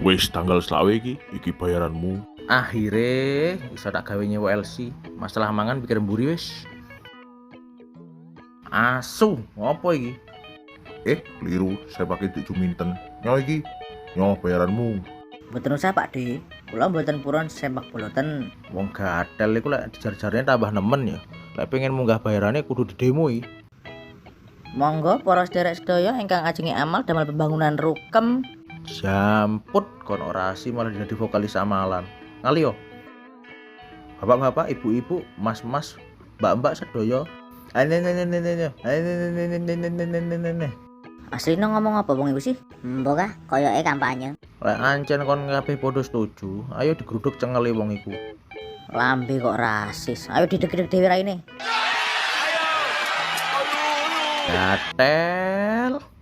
Wis tanggal selawe iki bayaranmu. Akhire iso tak gawe nyewa LC. Masalah mangan pikir mburi wis. Asu, ngopo iki? Keliru, saya pakai di Juminten. Nyawa iki, nyawa bayaranmu. Mboten usah Pak De, kula mboten purun sepak boloten. Wong gatel iku lek dijar-jarane tambah nemen ya. Lek pengen munggah bayarane kudu didemoi. Monggo para sederek sedaya ingkang ajengi amal damel pembangunan rukem. Jamput kon orasi malah jadi vokalis amalan. Ngali yo. Bapak-bapak, ibu-ibu, mas-mas, mbak-mbak sedaya. Asline ngomong apa wong iku sih? Mbok ah, koyoke kampanye. Lek ancen kon kabeh padha setuju, ayo digruduk cengeli wong iku. Lambe kok rasis. Ayo didek-dek dhewe raine. Gatel.